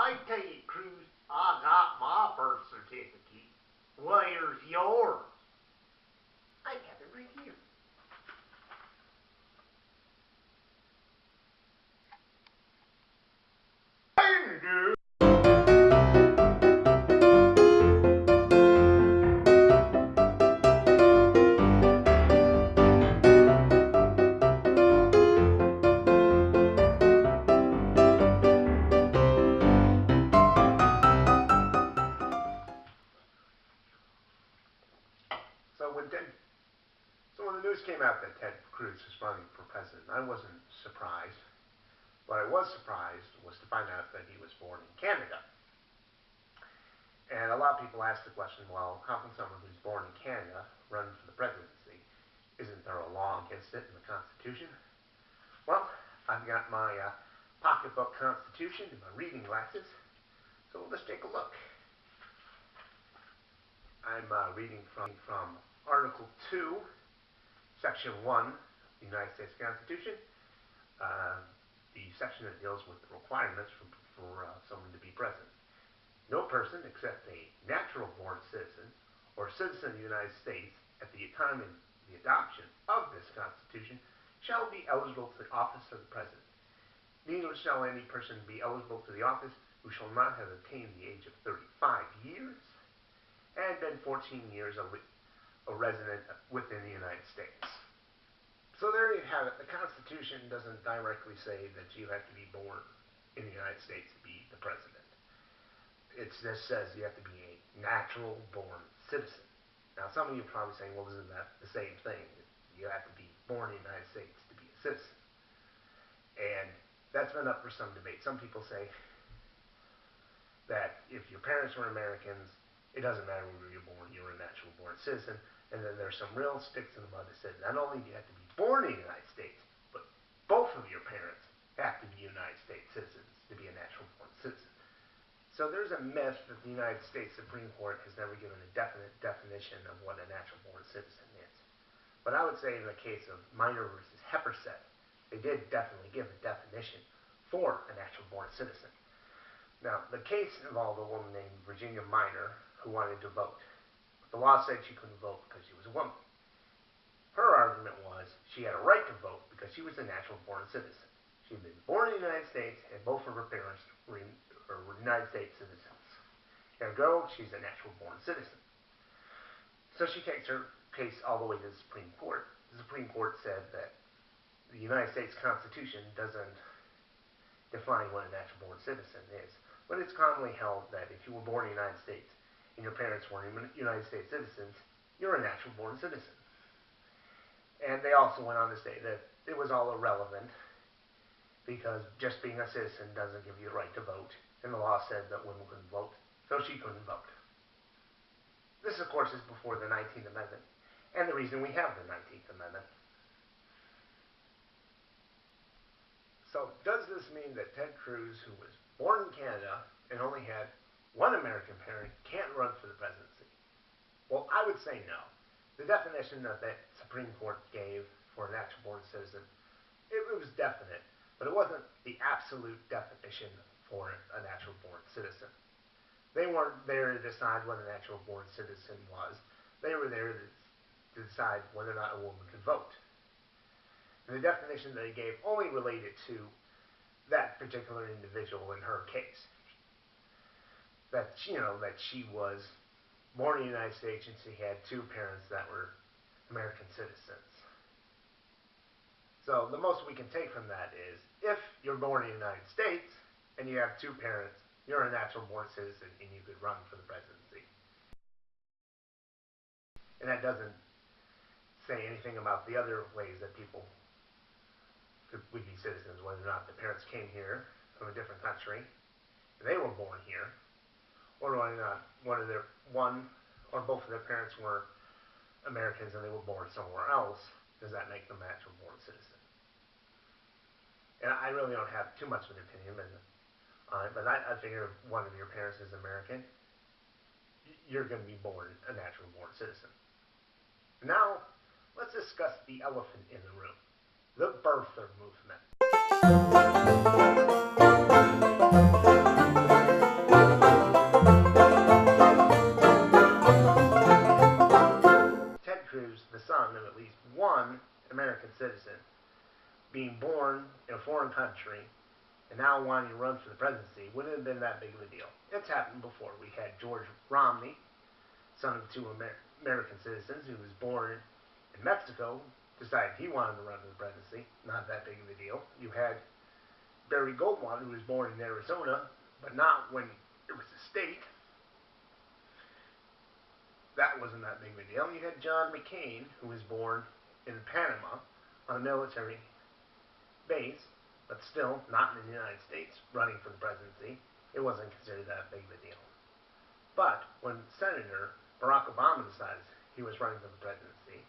I tell you, Cruz, I got my birth certificate. Where's yours? I have it right here. So when the news came out that Ted Cruz was running for president, I wasn't surprised. What I was surprised was to find out that he was born in Canada. And a lot of people ask the question, well, how can someone who's born in Canada run for the presidency? Isn't there a law against it in the Constitution? Well, I've got my pocketbook Constitution and my reading glasses, so let's take a look. I'm reading from Article 2, Section 1 of the United States Constitution, the section that deals with the requirements for someone to be president. No person except a natural-born citizen or citizen of the United States at the time of the adoption of this Constitution shall be eligible to the office of the president. Neither shall any person be eligible to the office who shall not have attained the age of 35 years and been 14 years a resident within the United States. So there you have it. The Constitution doesn't directly say that you have to be born in the United States to be the president. It just says you have to be a natural-born citizen. Now, some of you are probably saying, well, isn't that the same thing? You have to be born in the United States to be a citizen. And that's been up for some debate. Some people say that if your parents were Americans, it doesn't matter where you're born, you're a natural-born citizen. And then there's some real sticks in the mud that said not only do you have to be born in the United States, but both of your parents have to be United States citizens to be a natural-born citizen. So there's a myth that the United States Supreme Court has never given a definite definition of what a natural-born citizen is. But I would say in the case of Minor versus Hepperset, they did definitely give a definition for a natural-born citizen. Now, the case involved a woman named Virginia Minor who wanted to vote. The law said she couldn't vote because she was a woman. Her argument was she had a right to vote because she was a natural-born citizen. She had been born in the United States, and both of her parents were United States citizens. Ergo, she's a natural-born citizen. So she takes her case all the way to the Supreme Court. The Supreme Court said that the United States Constitution doesn't define what a natural-born citizen is, but it's commonly held that if you were born in the United States and your parents were United States citizens, you're a natural-born citizen. And they also went on to say that it was all irrelevant because just being a citizen doesn't give you the right to vote, and the law said that women couldn't vote, so she couldn't vote. This, of course, is before the 19th Amendment, and the reason we have the 19th Amendment. So does this mean that Ted Cruz, who was born in Canada and only had one American parent, can't run for the presidency? Well, I would say no. The definition that Supreme Court gave for a natural-born citizen, it was definite, but it wasn't the absolute definition for a natural-born citizen. They weren't there to decide what a natural-born citizen was. They were there to decide whether or not a woman could vote. And the definition that they gave only related to that particular individual in her case. That she was born in the United States and she had two parents that were American citizens. So the most we can take from that is if you're born in the United States and you have two parents, you're a natural-born citizen and you could run for the presidency. And that doesn't say anything about the other ways that people would be citizens, whether or not the parents came here from a different country and they were born here, or whether or not one or both of their parents were Americans and they were born somewhere else. Does that make them a natural-born citizen? And I really don't have too much of an opinion on it, but I figure if one of your parents is American, you're going to be born a natural-born citizen. Now, let's discuss the elephant in the room, the birther movement. country, and now wanting to run for the presidency wouldn't have been that big of a deal. It's happened before. We had George Romney, son of two American citizens, who was born in Mexico, decided he wanted to run for the presidency. Not that big of a deal. You had Barry Goldwater, who was born in Arizona, but not when it was a state. That wasn't that big of a deal. You had John McCain, who was born in Panama on a military base, but still not in the United States, running for the presidency. It wasn't considered that big of a deal. But when Senator Barack Obama decided he was running for the presidency,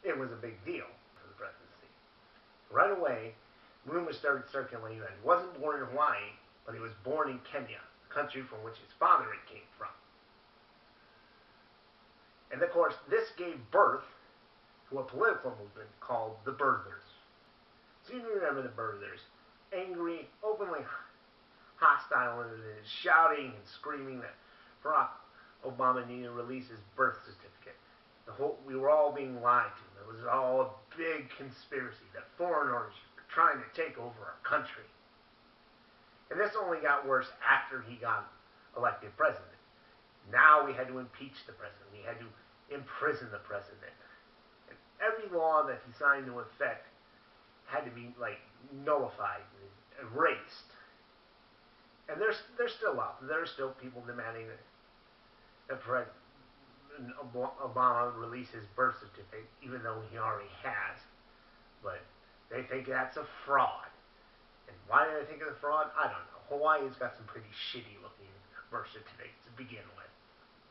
it was a big deal for the presidency. Right away, rumors started circulating that he wasn't born in Hawaii, but he was born in Kenya, the country from which his father had came from. And of course, this gave birth to a political movement called the Birthers. So you remember the Birthers. Angry, openly hostile, and shouting and screaming that Barack Obama needed to release his birth certificate. We were all being lied to. It was all a big conspiracy that foreigners were trying to take over our country. And this only got worse after he got elected president. Now we had to impeach the president. We had to imprison the president. And every law that he signed into effect had to be nullified, erased. And they're still up. There are still people demanding that President Obama release his birth certificate, even though he already has. But they think that's a fraud. And why do they think it's a fraud? I don't know. Hawaii's got some pretty shitty looking birth certificates to begin with.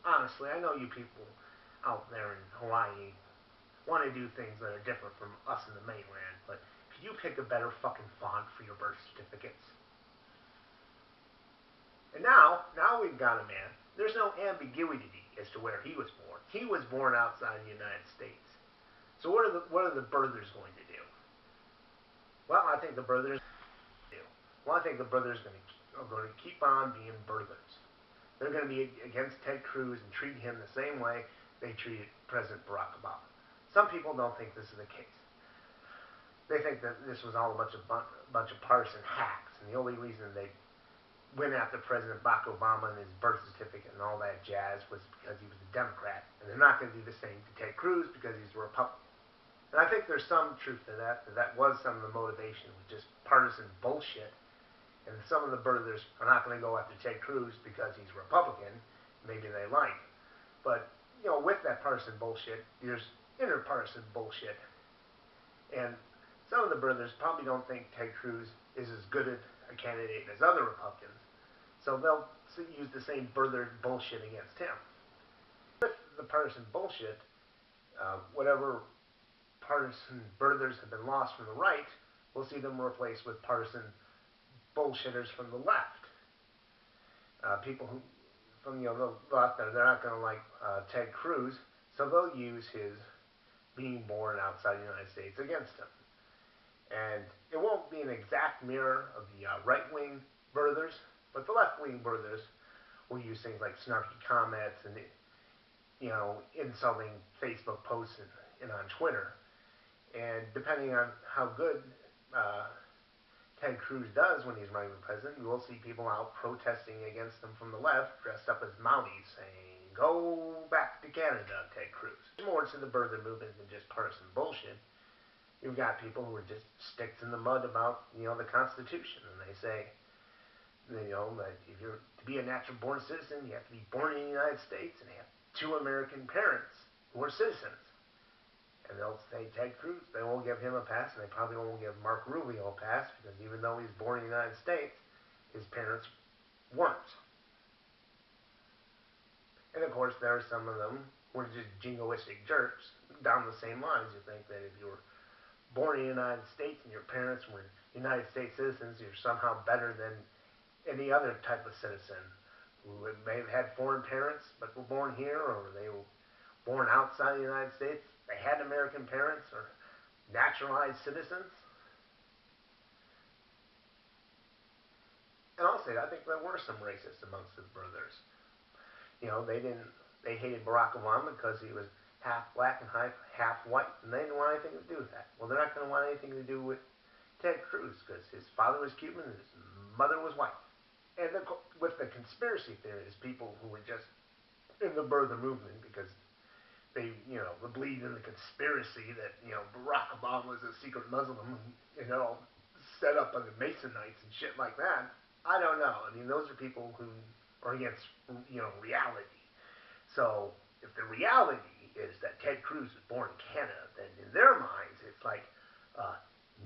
Honestly, I know you people out there in Hawaii want to do things that are different from us in the mainland, but could you pick a better fucking font for your birth certificates? And now we've got a man. There's no ambiguity as to where he was born. He was born outside the United States. So what are the birthers going to do? Well, I think the birthers are going to keep on being birthers. They're going to be against Ted Cruz and treat him the same way they treated President Barack Obama. Some people don't think this is the case. They think that this was all a bunch of partisan hacks, and the only reason they went after President Barack Obama and his birth certificate and all that jazz was because he was a Democrat, and they're not going to do the same to Ted Cruz because he's a Republican. And I think there's some truth to that was some of the motivation, was just partisan bullshit. And some of the birthers are not going to go after Ted Cruz because he's Republican. Maybe they like him. But, with that partisan bullshit, there's interpartisan bullshit. And some of the birthers probably don't think Ted Cruz is as good a candidate as other Republicans. So they'll use the same birther bullshit against him. With the partisan bullshit, whatever partisan birthers have been lost from the right, we'll see them replaced with partisan bullshitters from the left. People who, from the left, they're not going to like Ted Cruz, so they'll use his being born outside the United States against him. And it won't be an exact mirror of the right-wing birthers, but the left-wing birthers will use things like snarky comments and insulting Facebook posts and on Twitter. And depending on how good Ted Cruz does when he's running for president, you will see people out protesting against him from the left, dressed up as Mounties, saying, "Go back to Canada, Ted Cruz." There's more to the birther movement than just partisan bullshit. You've got people who are just sticks in the mud about, the Constitution, and they say, that if you're to be a natural-born citizen, you have to be born in the United States and have two American parents who are citizens. And they'll say Ted Cruz, they won't give him a pass, and they probably won't give Mark Rubio a pass, because even though he's born in the United States, his parents weren't. And of course, there are some of them who are just jingoistic jerks down the same lines. You think that if you were born in the United States and your parents were United States citizens, you're somehow better than any other type of citizen who may have had foreign parents but were born here, or they were born outside the United States. They had American parents or naturalized citizens. And I'll say that I think there were some racists amongst the brothers. They hated Barack Obama because he was half black and half white, and they didn't want anything to do with that. Well, they're not going to want anything to do with Ted Cruz, because his father was Cuban and his mother was white. And with the conspiracy theories, people who were just in the birther movement because they, believed in the conspiracy that, Barack Obama was a secret Muslim and, set up under Masonites and shit like that. I don't know. I mean, those are people who are against, reality. So if the reality is that Ted Cruz was born in Canada, then in their minds it's like,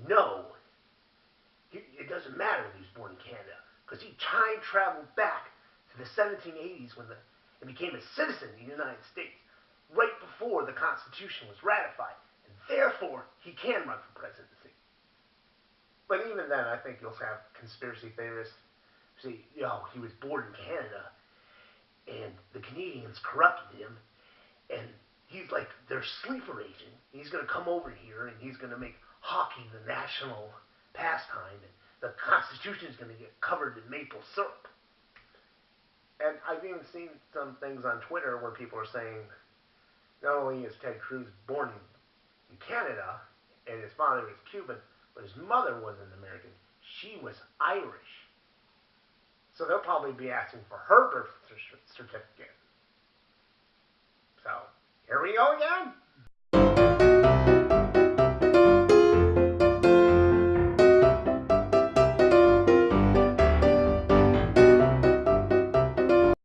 no, it doesn't matter that he was born in Canada because he time traveled back to the 1780s and became a citizen of the United States right before the Constitution was ratified, and therefore he can run for presidency. But even then, I think you'll have conspiracy theorists say, he was born in Canada, and the Canadians corrupted him, and he's like their sleeper agent. He's going to come over here, and he's going to make hockey the national pastime, and the Constitution is going to get covered in maple syrup. And I've even seen some things on Twitter where people are saying, not only is Ted Cruz born in Canada, and his father is Cuban, but his mother wasn't American. She was Irish. So they'll probably be asking for her birth certificate. So, here we go again.